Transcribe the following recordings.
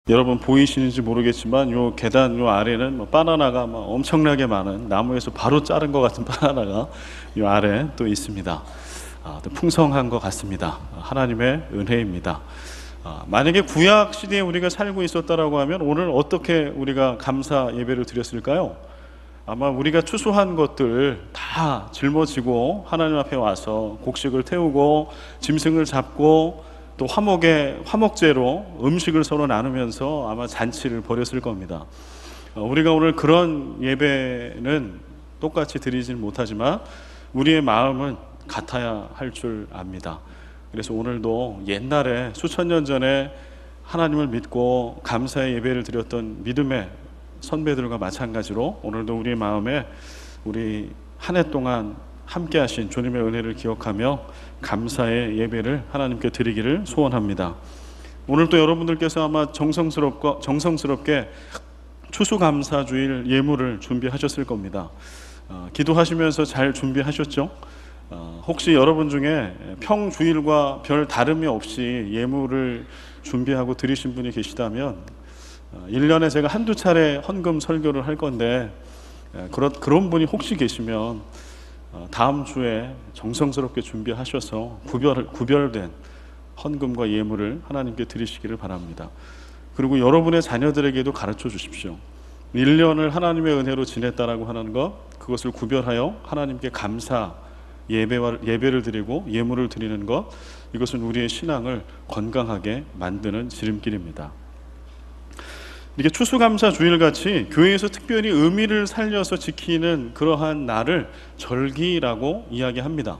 여러분 보이시는지 모르겠지만 요 계단 요 아래는 바나나가 엄청나게 많은, 나무에서 바로 자른 것 같은 바나나가 요 아래 또 있습니다. 또 풍성한 것 같습니다. 하나님의 은혜입니다. 만약에 구약 시대에 우리가 살고 있었다라고 하면 오늘 어떻게 우리가 감사 예배를 드렸을까요? 아마 우리가 추수한 것들 다 짊어지고 하나님 앞에 와서 곡식을 태우고 짐승을 잡고 또 화목제로 음식을 서로 나누면서 아마 잔치를 벌였을 겁니다. 우리가 오늘 그런 예배는 똑같이 드리진 못하지만 우리의 마음은 같아야 할 줄 압니다. 그래서 오늘도 옛날에 수천 년 전에 하나님을 믿고 감사의 예배를 드렸던 믿음의 선배들과 마찬가지로 오늘도 우리의 마음에 우리 한 해 동안 함께 하신 주님의 은혜를 기억하며 감사의 예배를 하나님께 드리기를 소원합니다. 오늘 또 여러분들께서 아마 정성스럽게 추수감사주일 예물을 준비하셨을 겁니다. 기도하시면서 잘 준비하셨죠? 혹시 여러분 중에 평주일과 별 다름이 없이 예물을 준비하고 드리신 분이 계시다면 1년에 제가 한두 차례 헌금 설교를 할 건데 그런 분이 혹시 계시면 다음 주에 정성스럽게 준비하셔서 구별된 헌금과 예물을 하나님께 드리시기를 바랍니다. 그리고 여러분의 자녀들에게도 가르쳐 주십시오. 1년을 하나님의 은혜로 지냈다라고 하는 것, 그것을 구별하여 하나님께 감사 예배를 드리고 예물을 드리는 것, 이것은 우리의 신앙을 건강하게 만드는 지름길입니다. 이렇게 추수감사 주일같이 교회에서 특별히 의미를 살려서 지키는 그러한 날을 절기라고 이야기합니다.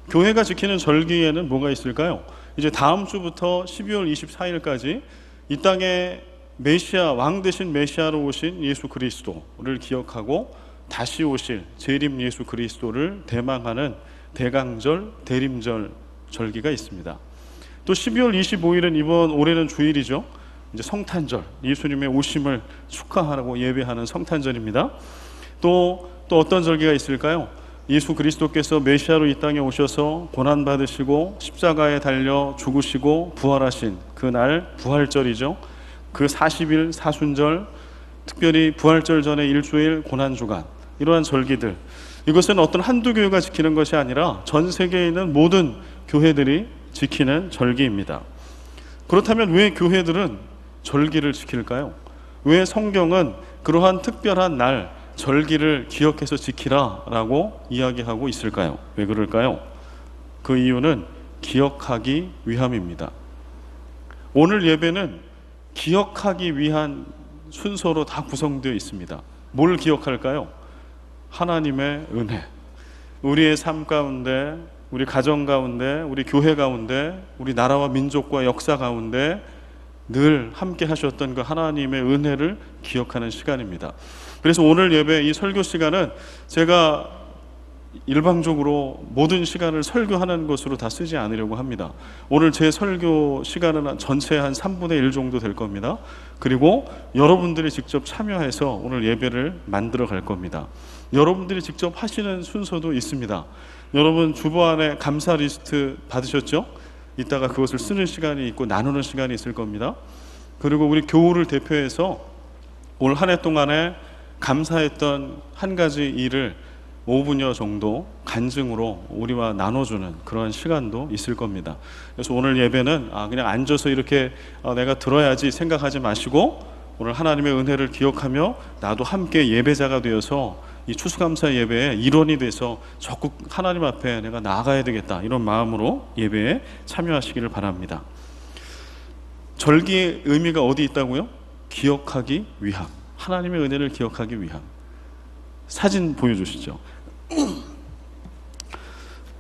교회가 지키는 절기에는 뭐가 있을까요? 이제 다음 주부터 12월 24일까지 이 땅에 왕 되신 메시아로 오신 예수 그리스도를 기억하고 다시 오실 재림 예수 그리스도를 대망하는 대강절, 대림절 절기가 있습니다. 또 12월 25일은 이번 올해는 주일이죠. 이제 성탄절, 예수님의 오심을 축하하고 예배하는 성탄절입니다. 또 어떤 절기가 있을까요? 예수 그리스도께서 메시아로 이 땅에 오셔서 고난받으시고 십자가에 달려 죽으시고 부활하신 그날 부활절이죠. 그 40일 사순절, 특별히 부활절 전에 일주일 고난주간, 이러한 절기들, 이것은 어떤 한두 교회가 지키는 것이 아니라 전 세계에 있는 모든 교회들이 지키는 절기입니다. 그렇다면 왜 교회들은 절기를 지킬까요? 왜 성경은 그러한 특별한 날, 절기를 기억해서 지키라라고 이야기하고 있을까요? 왜 그럴까요? 그 이유는 기억하기 위함입니다. 오늘 예배는 기억하기 위한 순서로 다 구성되어 있습니다. 뭘 기억할까요? 하나님의 은혜. 우리의 삶 가운데, 우리 가정 가운데, 우리 교회 가운데, 우리 나라와 민족과 역사 가운데 늘 함께 하셨던 그 하나님의 은혜를 기억하는 시간입니다. 그래서 오늘 예배 이 설교 시간은 제가 일방적으로 모든 시간을 설교하는 것으로 다 쓰지 않으려고 합니다. 오늘 제 설교 시간은 전체 한 3분의 1 정도 될 겁니다. 그리고 여러분들이 직접 참여해서 오늘 예배를 만들어 갈 겁니다. 여러분들이 직접 하시는 순서도 있습니다. 여러분 주보 안에 감사 리스트 받으셨죠? 이따가 그것을 쓰는 시간이 있고 나누는 시간이 있을 겁니다. 그리고 우리 교우를 대표해서 올 한 해 동안에 감사했던 한 가지 일을 5분여 정도 간증으로 우리와 나눠주는 그런 시간도 있을 겁니다. 그래서 오늘 예배는 그냥 앉아서 이렇게 내가 들어야지 생각하지 마시고 오늘 하나님의 은혜를 기억하며 나도 함께 예배자가 되어서 이 추수감사 예배의 일원이 돼서 적극 하나님 앞에 내가 나아가야 되겠다, 이런 마음으로 예배에 참여하시기를 바랍니다. 절기의 의미가 어디 있다고요? 기억하기 위함, 하나님의 은혜를 기억하기 위함. 사진 보여주시죠.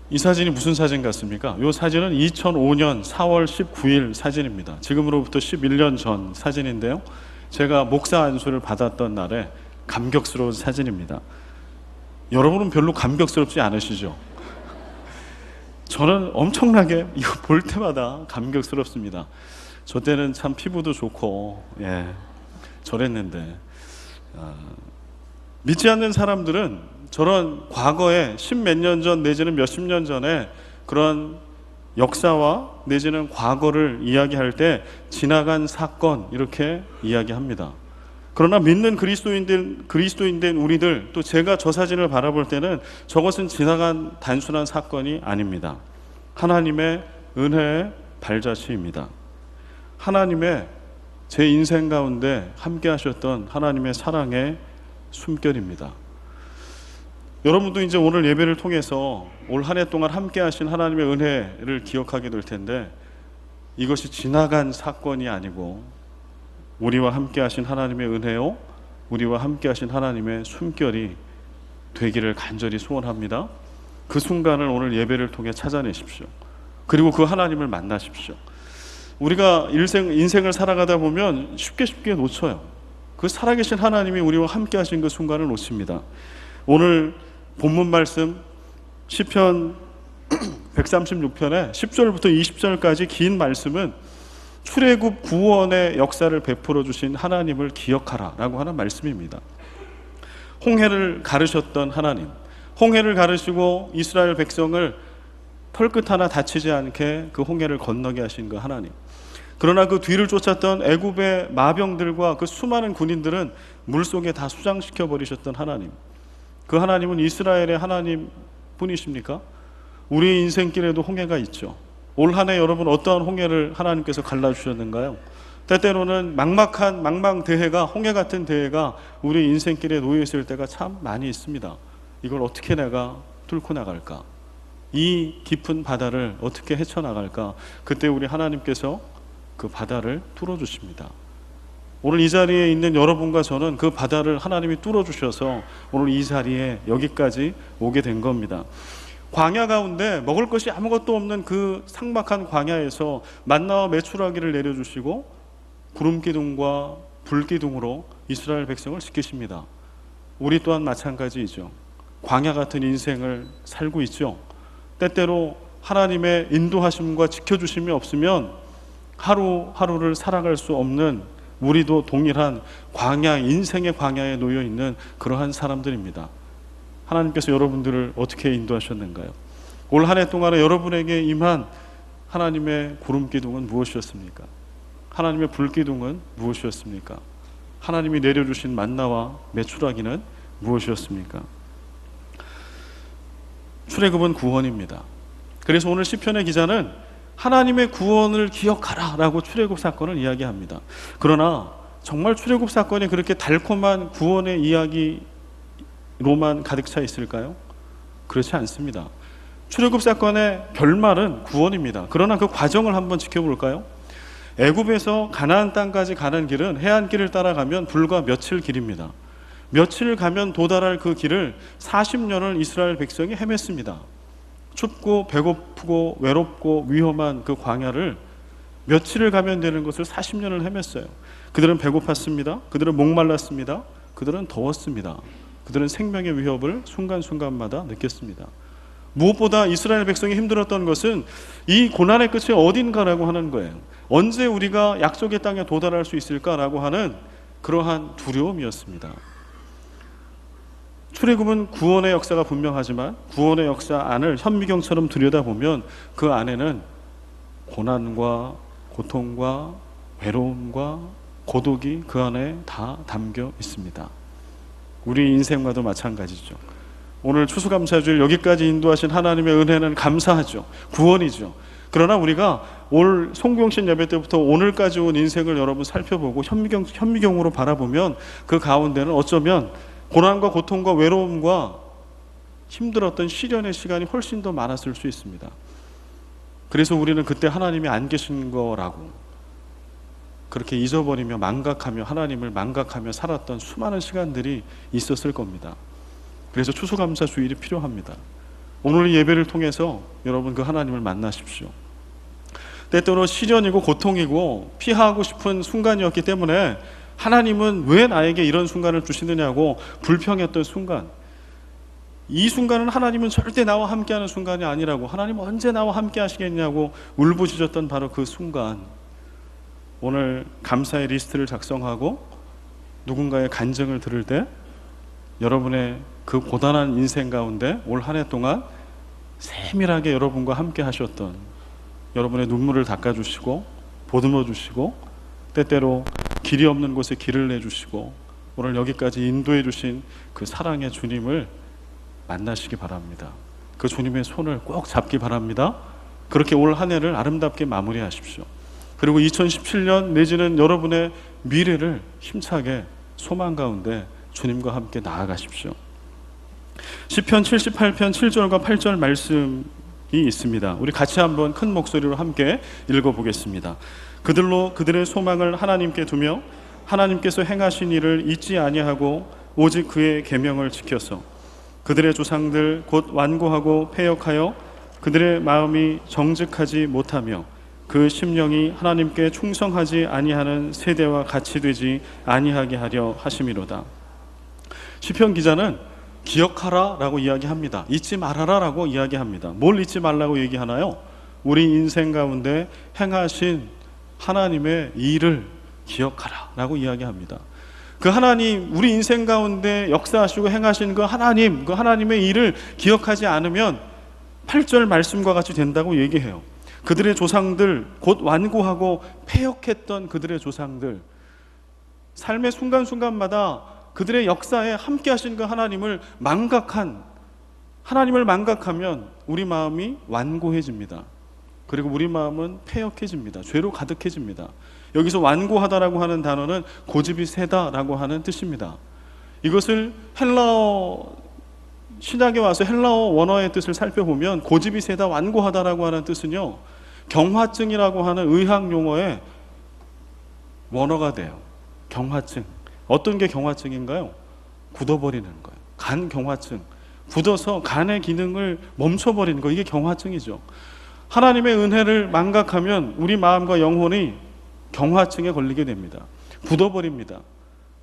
이 사진이 무슨 사진 같습니까? 이 사진은 2005년 4월 19일 사진입니다. 지금으로부터 11년 전 사진인데요, 제가 목사 안수를 받았던 날에 감격스러운 사진입니다. 여러분은 별로 감격스럽지 않으시죠? 저는 엄청나게 이거 볼 때마다 감격스럽습니다. 저 때는 참 피부도 좋고 저랬는데 믿지 않는 사람들은 저런 과거에 십몇 년 전 내지는 몇십 년 전에 그런 역사와 내지는 과거를 이야기할 때 지나간 사건 이렇게 이야기합니다. 그러나 믿는 그리스도인된 우리들, 또 제가 저 사진을 바라볼 때는 저것은 지나간 단순한 사건이 아닙니다. 하나님의 은혜의 발자취입니다. 하나님의 제 인생 가운데 함께 하셨던 하나님의 사랑의 숨결입니다. 여러분도 이제 오늘 예배를 통해서 올 한 해 동안 함께 하신 하나님의 은혜를 기억하게 될 텐데, 이것이 지나간 사건이 아니고 우리와 함께 하신 하나님의 은혜요, 우리와 함께 하신 하나님의 숨결이 되기를 간절히 소원합니다. 그 순간을 오늘 예배를 통해 찾아내십시오. 그리고 그 하나님을 만나십시오. 우리가 인생을 살아가다 보면 쉽게 놓쳐요. 그 살아계신 하나님이 우리와 함께 하신 그 순간을 놓칩니다. 오늘 본문 말씀 시편 136편의 10절부터 20절까지 긴 말씀은 출애굽 구원의 역사를 베풀어 주신 하나님을 기억하라 라고 하는 말씀입니다. 홍해를 가르셨던 하나님, 홍해를 가르시고 이스라엘 백성을 털끝 하나 다치지 않게 그 홍해를 건너게 하신 그 하나님, 그러나 그 뒤를 쫓았던 애굽의 마병들과 그 수많은 군인들은 물속에 다 수장시켜 버리셨던 하나님, 그 하나님은 이스라엘의 하나님 뿐이십니까? 우리 인생길에도 홍해가 있죠. 올 한 해 여러분 어떠한 홍해를 하나님께서 갈라주셨는가요? 때때로는 막막한 망망대해가, 홍해 같은 대해가 우리 인생길에 놓여 있을 때가 참 많이 있습니다. 이걸 어떻게 내가 뚫고 나갈까? 이 깊은 바다를 어떻게 헤쳐나갈까? 그때 우리 하나님께서 그 바다를 뚫어주십니다. 오늘 이 자리에 있는 여러분과 저는 그 바다를 하나님이 뚫어주셔서 오늘 이 자리에 여기까지 오게 된 겁니다. 광야 가운데 먹을 것이 아무것도 없는 그 삭막한 광야에서 만나와 메추라기를 내려주시고 구름기둥과 불기둥으로 이스라엘 백성을 지키십니다. 우리 또한 마찬가지이죠. 광야 같은 인생을 살고 있죠. 때때로 하나님의 인도하심과 지켜주심이 없으면 하루하루를 살아갈 수 없는, 우리도 동일한 광야, 인생의 광야에 놓여 있는 그러한 사람들입니다. 하나님께서 여러분들을 어떻게 인도하셨는가요? 올 한 해 동안에 여러분에게 임한 하나님의 구름기둥은 무엇이었습니까? 하나님의 불기둥은 무엇이었습니까? 하나님이 내려주신 만나와 메추라기는 무엇이었습니까? 출애굽은 구원입니다. 그래서 오늘 시편의 기자는 하나님의 구원을 기억하라 라고 출애굽 사건을 이야기합니다. 그러나 정말 출애굽 사건이 그렇게 달콤한 구원의 이야기로만 가득 차 있을까요? 그렇지 않습니다. 출애굽 사건의 결말은 구원입니다. 그러나 그 과정을 한번 지켜볼까요? 애굽에서 가나안 땅까지 가는 길은 해안길을 따라가면 불과 며칠 길입니다. 며칠 가면 도달할 그 길을 40년을 이스라엘 백성이 헤맸습니다. 춥고 배고프고 외롭고 위험한 그 광야를 며칠을 가면 되는 것을 40년을 헤맸어요. 그들은 배고팠습니다. 그들은 목말랐습니다. 그들은 더웠습니다. 그들은 생명의 위협을 순간순간마다 느꼈습니다. 무엇보다 이스라엘 백성이 힘들었던 것은 이 고난의 끝이 어딘가라고 하는 거예요. 언제 우리가 약속의 땅에 도달할 수 있을까라고 하는 그러한 두려움이었습니다. 출애굽은 구원의 역사가 분명하지만 구원의 역사 안을 현미경처럼 들여다보면 그 안에는 고난과 고통과 외로움과 고독이 그 안에 다 담겨 있습니다. 우리 인생과도 마찬가지죠. 오늘 추수감사주일 여기까지 인도하신 하나님의 은혜는 감사하죠. 구원이죠. 그러나 우리가 올 송경신 예배 때부터 오늘까지 온 인생을 여러분 살펴보고 현미경으로 바라보면 그 가운데는 어쩌면 고난과 고통과 외로움과 힘들었던 시련의 시간이 훨씬 더 많았을 수 있습니다. 그래서 우리는 그때 하나님이 안 계신 거라고 그렇게 잊어버리며 망각하며 하나님을 망각하며 살았던 수많은 시간들이 있었을 겁니다. 그래서 추수감사 주일이 필요합니다. 오늘 예배를 통해서 여러분 그 하나님을 만나십시오. 때때로 시련이고 고통이고 피하고 싶은 순간이었기 때문에 하나님은 왜 나에게 이런 순간을 주시느냐고 불평했던 순간, 이 순간은 하나님은 절대 나와 함께하는 순간이 아니라고, 하나님 언제 나와 함께 하시겠냐고 울부짖었던 바로 그 순간, 오늘 감사의 리스트를 작성하고 누군가의 간증을 들을 때 여러분의 그 고단한 인생 가운데 올 한 해 동안 세밀하게 여러분과 함께 하셨던 여러분의 눈물을 닦아주시고 보듬어 주시고 때때로 길이 없는 곳에 길을 내주시고 오늘 여기까지 인도해 주신 그 사랑의 주님을 만나시기 바랍니다. 그 주님의 손을 꼭 잡기 바랍니다. 그렇게 올 한 해를 아름답게 마무리하십시오. 그리고 2017년 내지는 여러분의 미래를 힘차게 소망 가운데 주님과 함께 나아가십시오. 시편 78편 7절과 8절 말씀이 있습니다. 우리 같이 한번 큰 목소리로 함께 읽어보겠습니다. 그들로 그들의 소망을 하나님께 두며 하나님께서 행하신 일을 잊지 아니하고 오직 그의 계명을 지켜서 그들의 조상들 곧 완고하고 패역하여 그들의 마음이 정직하지 못하며 그 심령이 하나님께 충성하지 아니하는 세대와 같이 되지 아니하게 하려 하심이로다. 시편 기자는 기억하라 라고 이야기합니다. 잊지 말아라 라고 이야기합니다. 뭘 잊지 말라고 얘기하나요? 우리 인생 가운데 행하신 하나님의 일을 기억하라 라고 이야기합니다. 그 하나님, 우리 인생 가운데 역사하시고 행하신 그 하나님, 그 하나님의 일을 기억하지 않으면 8절 말씀과 같이 된다고 얘기해요. 그들의 조상들, 곧 완고하고 패역했던 그들의 조상들, 삶의 순간순간마다 그들의 역사에 함께 하신 그 하나님을 망각하면 우리 마음이 완고해집니다. 그리고 우리 마음은 패역해집니다. 죄로 가득해집니다. 여기서 완고하다라고 하는 단어는 고집이 세다라고 하는 뜻입니다. 이것을 헬라어 신약에 와서 헬라어 원어의 뜻을 살펴보면 고집이 세다, 완고하다라고 하는 뜻은요, 경화증이라고 하는 의학 용어의 원어가 돼요. 경화증. 어떤 게 경화증인가요? 굳어버리는 거예요. 간 경화증. 굳어서 간의 기능을 멈춰버리는 거, 이게 경화증이죠. 하나님의 은혜를 망각하면 우리 마음과 영혼이 경화증에 걸리게 됩니다. 굳어버립니다.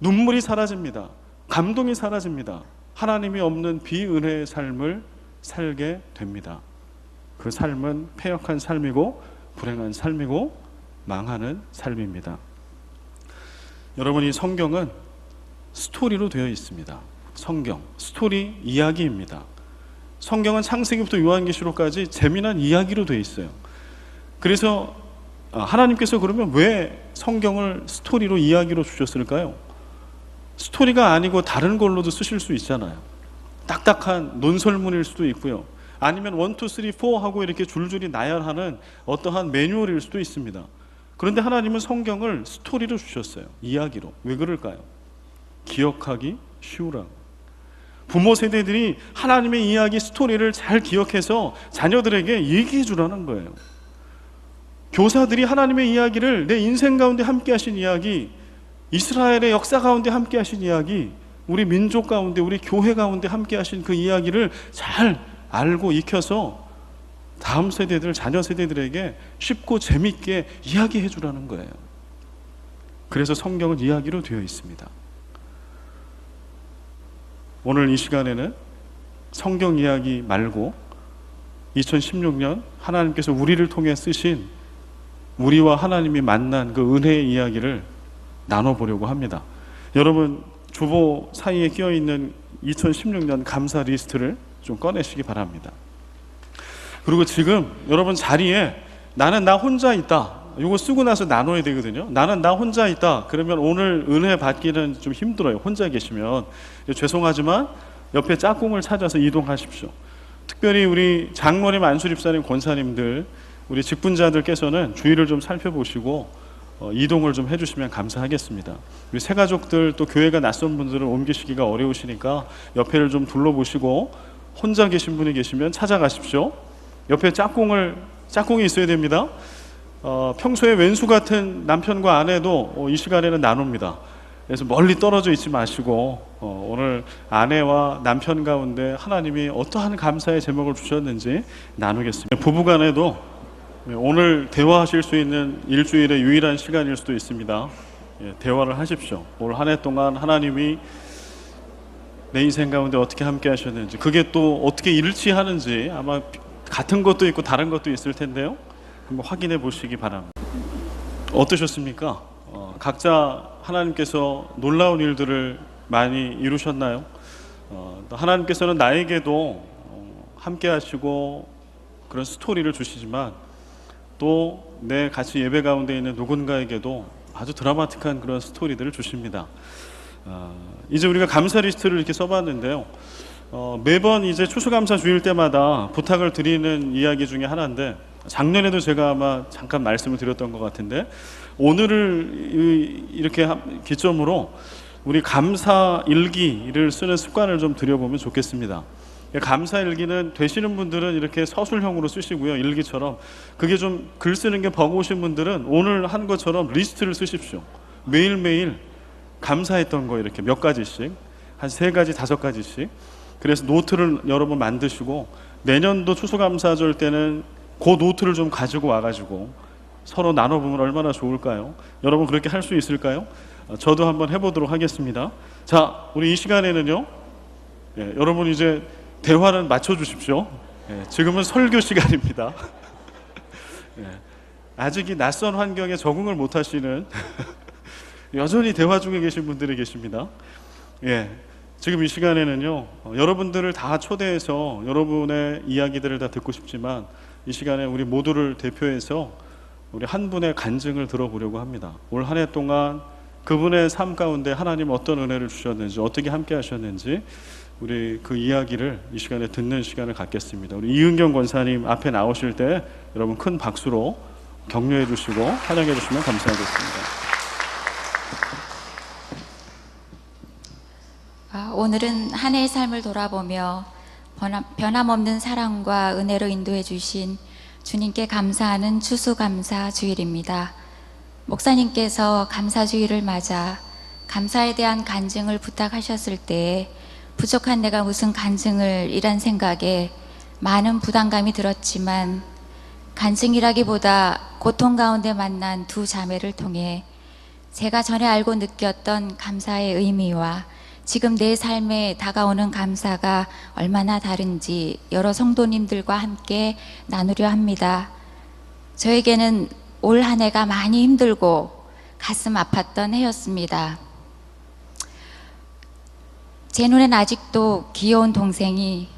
눈물이 사라집니다. 감동이 사라집니다. 하나님이 없는 비은혜의 삶을 살게 됩니다. 그 삶은 패역한 삶이고 불행한 삶이고 망하는 삶입니다. 여러분, 이 성경은 스토리로 되어 있습니다. 성경, 스토리, 이야기입니다. 성경은 창세기부터 요한계시록까지 재미난 이야기로 되어 있어요. 그래서 하나님께서 그러면 왜 성경을 스토리로, 이야기로 주셨을까요? 스토리가 아니고 다른 걸로도 쓰실 수 있잖아요. 딱딱한 논설문일 수도 있고요. 아니면 1, 2, 3, 4 하고 이렇게 줄줄이 나열하는 어떠한 매뉴얼일 수도 있습니다. 그런데 하나님은 성경을 스토리로 주셨어요. 이야기로. 왜 그럴까요? 기억하기 쉬우라고. 부모 세대들이 하나님의 이야기, 스토리를 잘 기억해서 자녀들에게 얘기해 주라는 거예요. 교사들이 하나님의 이야기를, 내 인생 가운데 함께 하신 이야기, 이스라엘의 역사 가운데 함께 하신 이야기, 우리 민족 가운데, 우리 교회 가운데 함께 하신 그 이야기를 잘 알고 익혀서 다음 세대들, 자녀 세대들에게 쉽고 재밌게 이야기해 주라는 거예요. 그래서 성경은 이야기로 되어 있습니다. 오늘 이 시간에는 성경 이야기 말고 2016년 하나님께서 우리를 통해 쓰신 우리와 하나님이 만난 그 은혜의 이야기를 나눠보려고 합니다. 여러분, 주보 사이에 끼어있는 2016년 감사 리스트를 좀 꺼내시기 바랍니다. 그리고 지금 여러분 자리에 나는 나 혼자 있다, 이거 쓰고 나서 나눠야 되거든요. 나는 나 혼자 있다 그러면 오늘 은혜 받기는 좀 힘들어요. 혼자 계시면. 죄송하지만 옆에 짝꿍을 찾아서 이동하십시오. 특별히 우리 장로님, 안수집사님, 권사님들, 우리 직분자들께서는 주의를 좀 살펴보시고 이동을 좀 해주시면 감사하겠습니다. 우리 새가족들, 또 교회가 낯선 분들을 옮기시기가 어려우시니까 옆에를 좀 둘러보시고 혼자 계신 분이 계시면 찾아가십시오. 옆에 짝꿍이 있어야 됩니다. 평소에 왼수 같은 남편과 아내도 이 시간에는 나눕니다. 그래서 멀리 떨어져 있지 마시고 오늘 아내와 남편 가운데 하나님이 어떠한 감사의 제목을 주셨는지 나누겠습니다. 부부간에도 오늘 대화하실 수 있는 일주일의 유일한 시간일 수도 있습니다. 대화를 하십시오. 올 한 해 동안 하나님이 내 인생 가운데 어떻게 함께 하셨는지, 그게 또 어떻게 일치하는지, 아마 같은 것도 있고 다른 것도 있을 텐데요. 한번 확인해 보시기 바랍니다. 어떠셨습니까? 각자 하나님께서 놀라운 일들을 많이 이루셨나요? 하나님께서는 나에게도 함께 하시고 그런 스토리를 주시지만 또 내 같이 예배 가운데 있는 누군가에게도 아주 드라마틱한 그런 스토리들을 주십니다. 이제 우리가 감사 리스트를 이렇게 써봤는데요. 매번 이제 추수감사 주일 때마다 부탁을 드리는 이야기 중에 하나인데, 작년에도 제가 아마 잠깐 말씀을 드렸던 것 같은데, 오늘을 이렇게 기점으로 우리 감사 일기를 쓰는 습관을 좀 들여보면 좋겠습니다. 감사 일기는 되시는 분들은 이렇게 서술형으로 쓰시고요, 일기처럼. 그게 좀 글 쓰는 게 버거우신 분들은 오늘 한 것처럼 리스트를 쓰십시오. 매일매일 감사했던 거 이렇게 몇 가지씩, 한 3가지, 5가지씩. 그래서 노트를 여러 번 만드시고, 내년도 추수감사절 때는 그 노트를 좀 가지고 와가지고 서로 나눠보면 얼마나 좋을까요? 여러분 그렇게 할 수 있을까요? 저도 한번 해보도록 하겠습니다. 자, 우리 이 시간에는요, 여러분 이제 대화는 맞춰주십시오. 지금은 설교 시간입니다. 아직 이 낯선 환경에 적응을 못하시는 여전히 대화 중에 계신 분들이 계십니다. 지금 이 시간에는요, 여러분들을 다 초대해서 여러분의 이야기들을 다 듣고 싶지만, 이 시간에 우리 모두를 대표해서 우리 한 분의 간증을 들어보려고 합니다. 올 한 해 동안 그분의 삶 가운데 하나님 어떤 은혜를 주셨는지, 어떻게 함께 하셨는지, 우리 그 이야기를 이 시간에 듣는 시간을 갖겠습니다. 우리 이은경 권사님 앞에 나오실 때 여러분 큰 박수로 격려해 주시고 환영해 주시면 감사하겠습니다. 오늘은 한 해의 삶을 돌아보며 변함없는 사랑과 은혜로 인도해 주신 주님께 감사하는 추수감사 주일입니다. 목사님께서 감사주일을 맞아 감사에 대한 간증을 부탁하셨을 때 부족한 내가 무슨 간증을 이란 생각에 많은 부담감이 들었지만, 간증이라기보다 고통 가운데 만난 두 자매를 통해 제가 전에 알고 느꼈던 감사의 의미와 지금 내 삶에 다가오는 감사가 얼마나 다른지 여러 성도님들과 함께 나누려 합니다. 저에게는 올 한 해가 많이 힘들고 가슴 아팠던 해였습니다. 제 눈엔 아직도 귀여운 동생이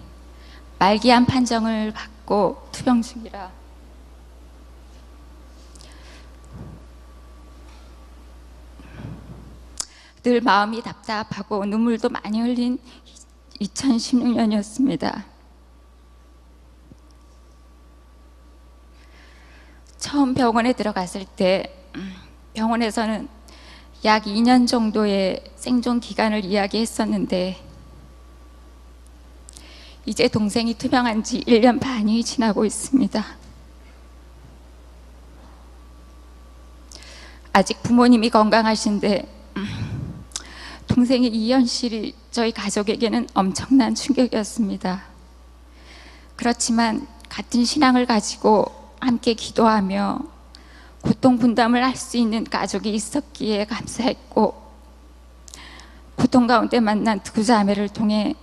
말기암 판정을 받고 투병 중이라 늘 마음이 답답하고 눈물도 많이 흘린 2016년이었습니다. 처음 병원에 들어갔을 때 병원에서는 약 2년 정도의 생존 기간을 이야기했었는데, 이제 동생이 투병한 지 1년 반이 지나고 있습니다. 아직 부모님이 건강하신데 동생의 이 현실이 저희 가족에게는 엄청난 충격이었습니다. 그렇지만 같은 신앙을 가지고 함께 기도하며 고통 분담을 할 수 있는 가족이 있었기에 감사했고, 고통 가운데 만난 두 자매를 통해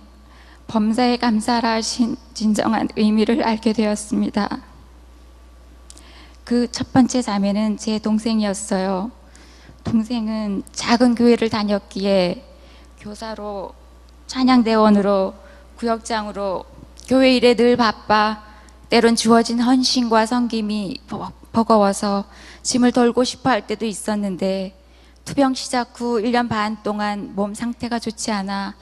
범사에 감사라 하신 진정한 의미를 알게 되었습니다. 그 첫 번째 자매는 제 동생이었어요. 동생은 작은 교회를 다녔기에 교사로, 찬양대원으로, 구역장으로 교회 일에 늘 바빠 때론 주어진 헌신과 섬김이 버거워서 짐을 덜고 싶어 할 때도 있었는데, 투병 시작 후 1년 반 동안 몸 상태가 좋지 않아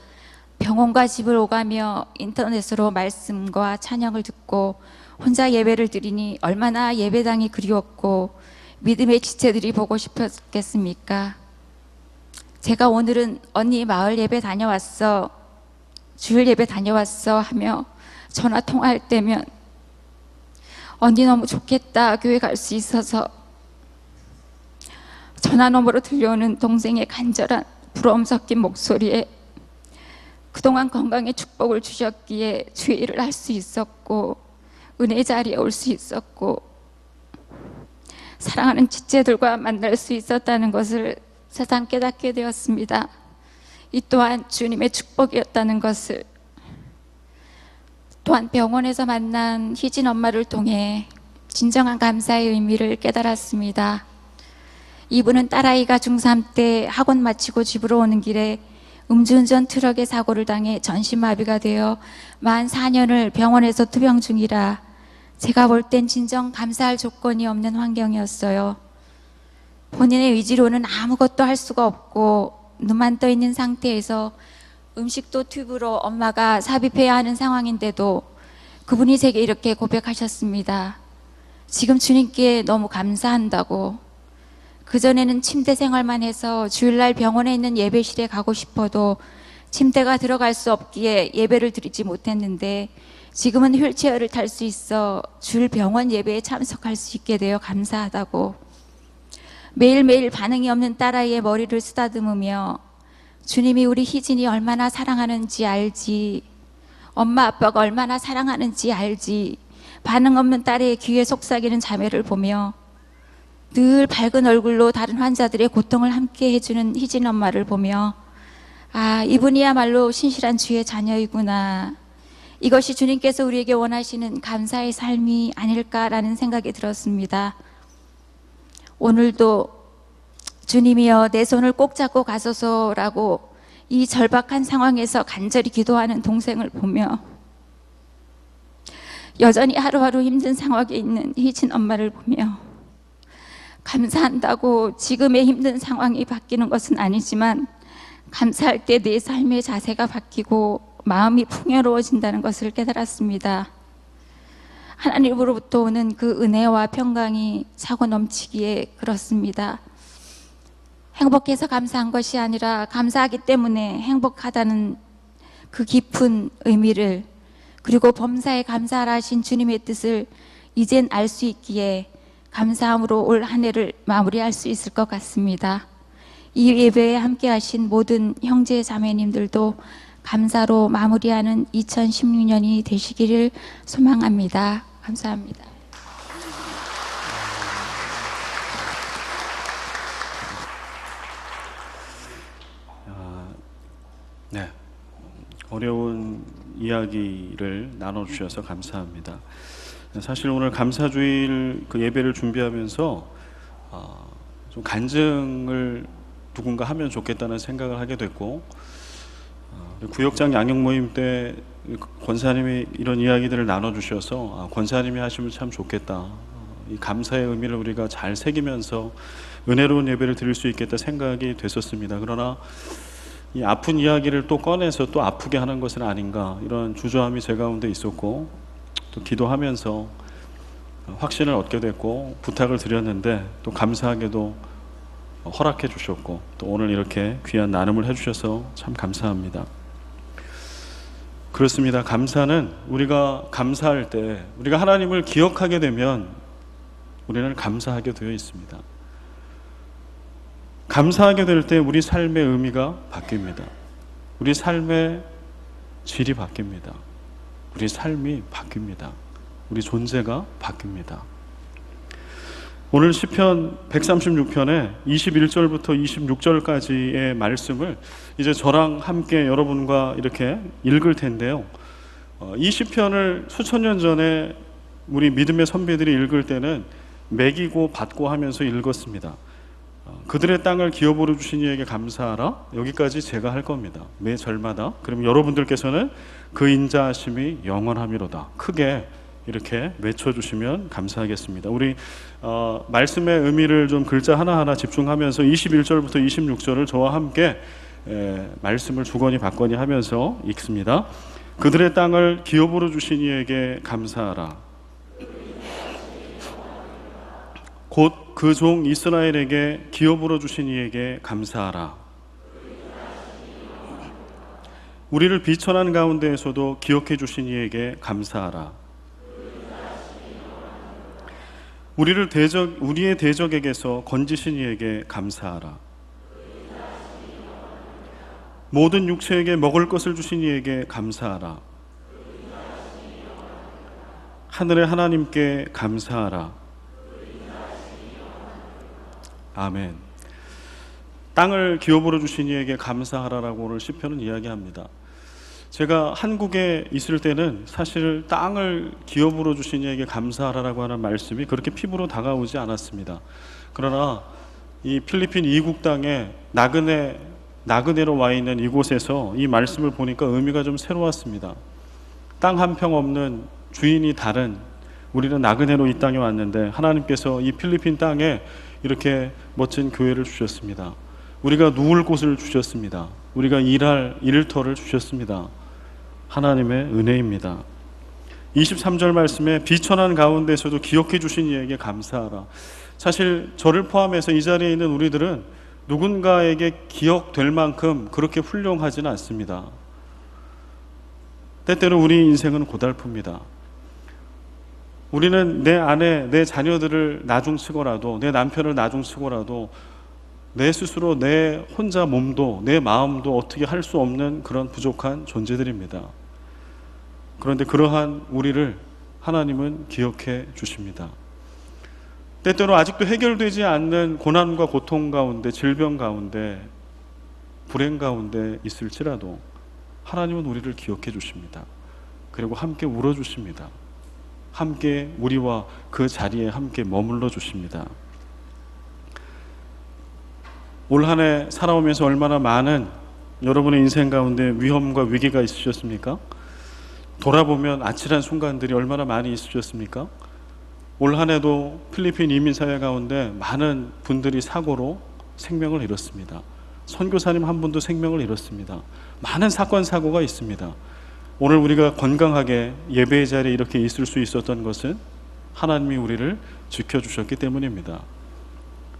병원과 집을 오가며 인터넷으로 말씀과 찬양을 듣고 혼자 예배를 드리니 얼마나 예배당이 그리웠고 믿음의 지체들이 보고 싶었겠습니까? 제가 오늘은 언니 마을 예배 다녀왔어, 주일 예배 다녀왔어 하며 전화 통화할 때면 언니 너무 좋겠다, 교회 갈 수 있어서. 전화 너머로 들려오는 동생의 간절한 부러움 섞인 목소리에 그동안 건강의 축복을 주셨기에 주일을 할 수 있었고 은혜 자리에 올 수 있었고 사랑하는 지체들과 만날 수 있었다는 것을 새삼 깨닫게 되었습니다. 이 또한 주님의 축복이었다는 것을, 또한 병원에서 만난 희진 엄마를 통해 진정한 감사의 의미를 깨달았습니다. 이분은 딸아이가 중3 때 학원 마치고 집으로 오는 길에 음주운전 트럭에 사고를 당해 전신마비가 되어 만 4년을 병원에서 투병 중이라 제가 볼 땐 진정 감사할 조건이 없는 환경이었어요. 본인의 의지로는 아무것도 할 수가 없고 눈만 떠 있는 상태에서 음식도 튜브로 엄마가 삽입해야 하는 상황인데도 그분이 제게 이렇게 고백하셨습니다. 지금 주님께 너무 감사한다고. 그전에는 침대 생활만 해서 주일날 병원에 있는 예배실에 가고 싶어도 침대가 들어갈 수 없기에 예배를 드리지 못했는데 지금은 휠체어를 탈 수 있어 주일 병원 예배에 참석할 수 있게 되어 감사하다고. 매일매일 반응이 없는 딸아이의 머리를 쓰다듬으며 주님이 우리 희진이 얼마나 사랑하는지 알지, 엄마 아빠가 얼마나 사랑하는지 알지, 반응 없는 딸의 귀에 속삭이는 자매를 보며 늘 밝은 얼굴로 다른 환자들의 고통을 함께 해주는 희진 엄마를 보며 아, 이분이야말로 신실한 주의 자녀이구나. 이것이 주님께서 우리에게 원하시는 감사의 삶이 아닐까라는 생각이 들었습니다. 오늘도 주님이여 내 손을 꼭 잡고 가소서라고 이 절박한 상황에서 간절히 기도하는 동생을 보며 여전히 하루하루 힘든 상황에 있는 희진 엄마를 보며 감사한다고 지금의 힘든 상황이 바뀌는 것은 아니지만 감사할 때 내 삶의 자세가 바뀌고 마음이 풍요로워진다는 것을 깨달았습니다. 하나님으로부터 오는 그 은혜와 평강이 차고 넘치기에 그렇습니다. 행복해서 감사한 것이 아니라 감사하기 때문에 행복하다는 그 깊은 의미를, 그리고 범사에 감사하라 하신 주님의 뜻을 이젠 알 수 있기에 감사함으로 올 한 해를 마무리할 수 있을 것 같습니다. 이 예배에 함께 하신 모든 형제 자매님들도 감사로 마무리하는 2016년이 되시기를 소망합니다. 감사합니다. 네, 어려운 이야기를 나눠주셔서 감사합니다. 사실 오늘 감사주일 그 예배를 준비하면서 좀 간증을 누군가 하면 좋겠다는 생각을 하게 됐고, 구역장 양육 모임 때 권사님이 이런 이야기들을 나눠주셔서 권사님이 하시면 참 좋겠다, 이 감사의 의미를 우리가 잘 새기면서 은혜로운 예배를 드릴 수 있겠다 생각이 됐었습니다. 그러나 이 아픈 이야기를 또 꺼내서 또 아프게 하는 것은 아닌가, 이런 주저함이 제 가운데 있었고, 또 기도하면서 확신을 얻게 됐고 부탁을 드렸는데 또 감사하게도 허락해 주셨고 또 오늘 이렇게 귀한 나눔을 해 주셔서 참 감사합니다. 그렇습니다. 감사는 우리가 감사할 때, 우리가 하나님을 기억하게 되면 우리는 감사하게 되어 있습니다. 감사하게 될 때 우리 삶의 의미가 바뀝니다. 우리 삶의 질이 바뀝니다. 우리 삶이 바뀝니다. 우리 존재가 바뀝니다. 오늘 시편 136편의 21절부터 26절까지의 말씀을 이제 저랑 함께 여러분과 이렇게 읽을 텐데요. 이 시편을 수천 년 전에 우리 믿음의 선배들이 읽을 때는 먹이고 받고 하면서 읽었습니다. 그들의 땅을 기업으로 주신 이에게 감사하라, 여기까지 제가 할 겁니다. 매 절마다. 그럼 여러분들께서는 그 인자하심이 영원함이로다, 크게 이렇게 외쳐주시면 감사하겠습니다. 우리 말씀의 의미를 좀 글자 하나하나 집중하면서 21절부터 26절을 저와 함께 말씀을 주거니 받거니 하면서 읽습니다. 그들의 땅을 기업으로 주신 이에게 감사하라. 곧 그 종 이스라엘에게 기업으로 주신 이에게 감사하라. 우리를 비천한 가운데에서도 기억해 주신 이에게 감사하라. 우리의 대적에게서 건지신 이에게 감사하라. 모든 육체에게 먹을 것을 주신 이에게 감사하라. 하늘의 하나님께 감사하라. 아멘. 땅을 기업으로 주신 이에게 감사하라라고 오늘 시편은 이야기합니다. 제가 한국에 있을 때는 사실 땅을 기업으로 주신 이에게 감사하라라고 하는 말씀이 그렇게 피부로 다가오지 않았습니다. 그러나 이 필리핀 이국 땅에 나그네로 와 있는 이곳에서 이 말씀을 보니까 의미가 좀 새로웠습니다. 땅 한 평 없는 주인이 다른 우리는 나그네로 이 땅에 왔는데 하나님께서 이 필리핀 땅에 이렇게 멋진 교회를 주셨습니다. 우리가 누울 곳을 주셨습니다. 우리가 일할 일터를 주셨습니다. 하나님의 은혜입니다. 23절 말씀에 비천한 가운데서도 기억해 주신 이에게 감사하라. 사실 저를 포함해서 이 자리에 있는 우리들은 누군가에게 기억될 만큼 그렇게 훌륭하지는 않습니다. 때때로 우리 인생은 고달픕니다. 우리는 내 아내, 내 자녀들을 나중치고라도, 내 남편을 나중치고라도 내 스스로 내 혼자 몸도 내 마음도 어떻게 할 수 없는 그런 부족한 존재들입니다. 그런데 그러한 우리를 하나님은 기억해 주십니다. 때때로 아직도 해결되지 않는 고난과 고통 가운데, 질병 가운데, 불행 가운데 있을지라도 하나님은 우리를 기억해 주십니다. 그리고 함께 울어주십니다. 함께 우리와 그 자리에 함께 머물러 주십니다. 올 한 해 살아오면서 얼마나 많은 여러분의 인생 가운데 위험과 위기가 있으셨습니까? 돌아보면 아찔한 순간들이 얼마나 많이 있으셨습니까? 올 한 해도 필리핀 이민사회 가운데 많은 분들이 사고로 생명을 잃었습니다. 선교사님 한 분도 생명을 잃었습니다. 많은 사건 사고가 있습니다. 오늘 우리가 건강하게 예배의 자리에 이렇게 있을 수 있었던 것은 하나님이 우리를 지켜주셨기 때문입니다.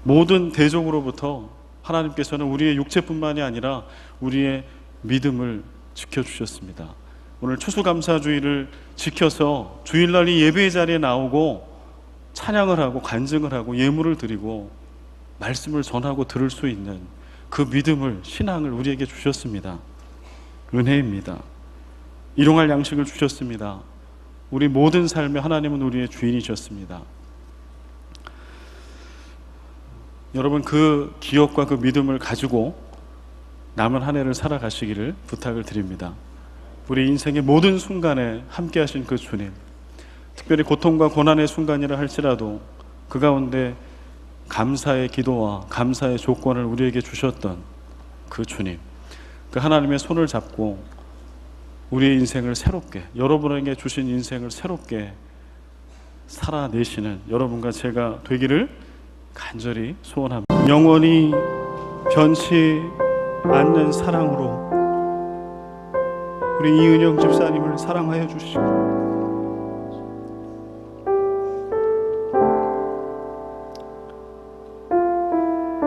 모든 대적으로부터 하나님께서는 우리의 육체뿐만이 아니라 우리의 믿음을 지켜주셨습니다. 오늘 추수감사주의를 지켜서 주일날 이 예배의 자리에 나오고 찬양을 하고 간증을 하고 예물을 드리고 말씀을 전하고 들을 수 있는 그 믿음을, 신앙을 우리에게 주셨습니다. 은혜입니다. 일용할 양식을 주셨습니다. 우리 모든 삶에 하나님은 우리의 주인이셨습니다. 여러분, 그 기억과 그 믿음을 가지고 남은 한 해를 살아가시기를 부탁을 드립니다. 우리 인생의 모든 순간에 함께 하신 그 주님, 특별히 고통과 고난의 순간이라 할지라도 그 가운데 감사의 기도와 감사의 조건을 우리에게 주셨던 그 주님, 그 하나님의 손을 잡고 우리의 인생을 새롭게, 여러분에게 주신 인생을 새롭게 살아내시는 여러분과 제가 되기를 간절히 소원합니다. 영원히 변치 않는 사랑으로 우리 이은영 집사님을 사랑하여 주시고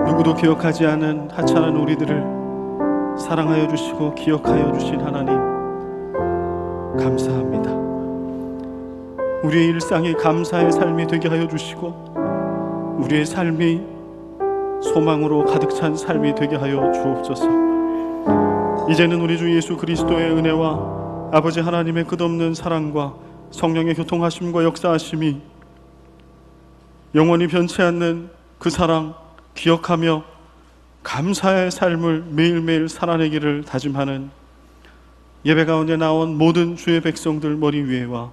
누구도 기억하지 않은 하찮은 우리들을 사랑하여 주시고 기억하여 주신 하나님, 감사합니다. 우리의 일상이 감사의 삶이 되게 하여 주시고 우리의 삶이 소망으로 가득 찬 삶이 되게 하여 주옵소서. 이제는 우리 주 예수 그리스도의 은혜와 아버지 하나님의 끝없는 사랑과 성령의 교통하심과 역사하심이 영원히 변치 않는 그 사랑 기억하며 감사의 삶을 매일매일 살아내기를 다짐하는 예배 가운데 나온 모든 주의 백성들 머리 위에와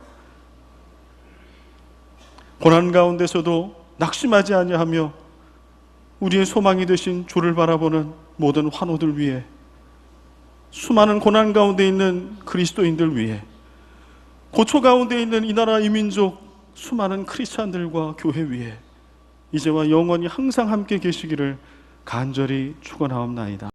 고난 가운데서도 낙심하지 아니하며 우리의 소망이 되신 주를 바라보는 모든 환우들 위에, 수많은 고난 가운데 있는 그리스도인들 위에, 고초 가운데 있는 이 나라 이 민족 수많은 크리스찬들과 교회 위에 이제와 영원히 항상 함께 계시기를 간절히 축원하옵나이다.